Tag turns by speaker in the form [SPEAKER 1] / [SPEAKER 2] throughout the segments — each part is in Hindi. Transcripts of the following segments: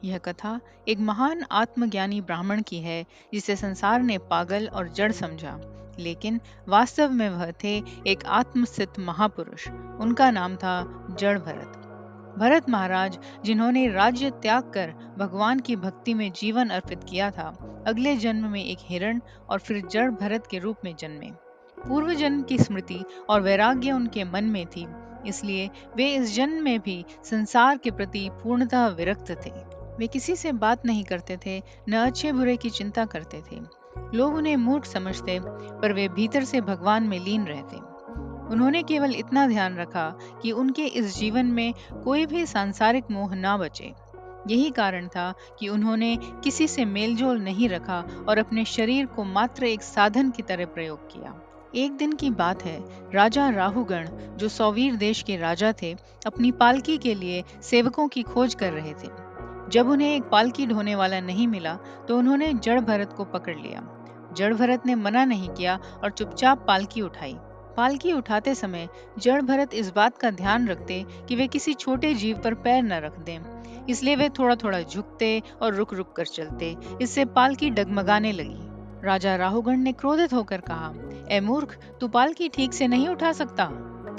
[SPEAKER 1] यह कथा एक महान आत्मज्ञानी ब्राह्मण की है जिसे संसार ने पागल और जड़ समझा, लेकिन वास्तव में वह थे एक आत्मसिद्ध महापुरुष। उनका नाम था जड़ भरत। भरत महाराज, जिन्होंने राज्य त्याग कर भगवान की भक्ति में जीवन अर्पित किया था, अगले जन्म में एक हिरण और फिर जड़ भरत के रूप में जन्मे। पूर्व जन्म की स्मृति और वैराग्य उनके मन में थी, इसलिए वे इस जन्म में भी संसार के प्रति पूर्णतः विरक्त थे। वे किसी से बात नहीं करते थे, न अच्छे बुरे की चिंता करते थे। लोग उन्हें मूर्ख समझते, पर वे भीतर से भगवान में लीन रहते। उन्होंने केवल इतना ध्यान रखा कि उनके इस जीवन में कोई भी सांसारिक मोह ना बचे। यही कारण था कि उन्होंने किसी से मेलजोल नहीं रखा और अपने शरीर को मात्र एक साधन की तरह प्रयोग किया। एक दिन की बात है, राजा राहुगण, जो सौवीर देश के राजा थे, अपनी पालकी के लिए सेवकों की खोज कर रहे थे। जब उन्हें एक पालकी ढोने वाला नहीं मिला, तो उन्होंने जड़ भरत को पकड़ लिया। जड़ भरत ने मना नहीं किया और चुपचाप पालकी उठाई। पालकी उठाते समय जड़ भरत इस बात का ध्यान रखते कि वे किसी छोटे जीव पर पैर न रख दें, इसलिए वे थोड़ा थोड़ा झुकते और रुक रुक कर चलते। इससे पालकी डगमगाने लगी। राजा राहुगण ने क्रोधित होकर कहा, ए मूर्ख, तू पालकी ठीक से नहीं उठा सकता।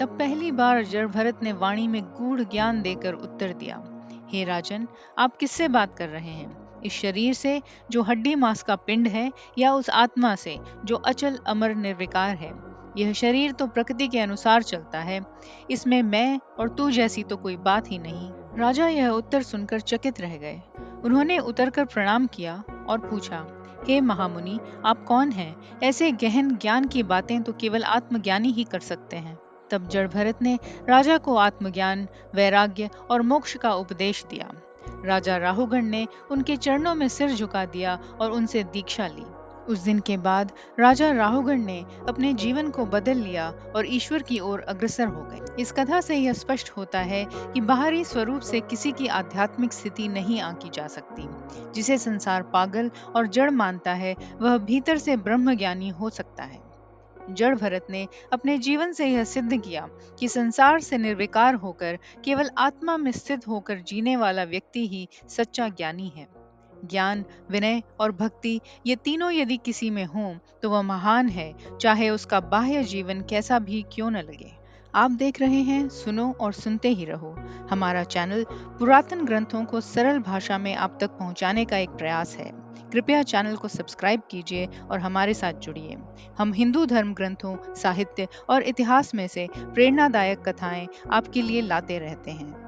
[SPEAKER 1] तब पहली बार जड़ भरत ने वाणी में गूढ़ ज्ञान देकर उत्तर दिया, हे राजन, आप किससे बात कर रहे हैं? इस शरीर से, जो हड्डी मांस का पिंड है, या उस आत्मा से, जो अचल अमर निर्विकार है? यह शरीर तो प्रकृति के अनुसार चलता है। इसमें मैं और तू जैसी तो कोई बात ही नहीं। राजा यह उत्तर सुनकर चकित रह गए। उन्होंने उतरकर प्रणाम किया और पूछा, हे महामुनि, आप कौन हैं? ऐसे गहन ज्ञान की बातें तो केवल आत्मज्ञानी ही कर सकते हैं। तब जड़ भरत ने राजा को आत्मज्ञान, वैराग्य और मोक्ष का उपदेश दिया। राजा राहुगण ने उनके चरणों में सिर झुका दिया और उनसे दीक्षा ली। उस दिन के बाद राजा राहुगण ने अपने जीवन को बदल लिया और ईश्वर की ओर अग्रसर हो गए। इस कथा से यह स्पष्ट होता है कि बाहरी स्वरूप से किसी की आध्यात्मिक स्थिति नहीं आंकी जा सकती। जिसे संसार पागल और जड़ मानता है, वह भीतर से ब्रह्मज्ञानी हो सकता है। जड़ भरत ने अपने जीवन से यह सिद्ध किया कि संसार से निर्विकार होकर केवल आत्मा में स्थित होकर जीने वाला व्यक्ति ही सच्चा ज्ञानी है। ज्ञान, विनय और भक्ति, ये तीनों यदि किसी में हों, तो वह महान है, चाहे उसका बाह्य जीवन कैसा भी क्यों न लगे। आप देख रहे हैं सुनो और सुनते ही रहो। हमारा चैनल पुरातन ग्रंथों को सरल भाषा में आप तक पहुंचाने का एक प्रयास है। कृपया चैनल को सब्सक्राइब कीजिए और हमारे साथ जुड़िए। हम हिंदू धर्म ग्रंथों, साहित्य और इतिहास में से प्रेरणादायक कथाएं आपके लिए लाते रहते हैं।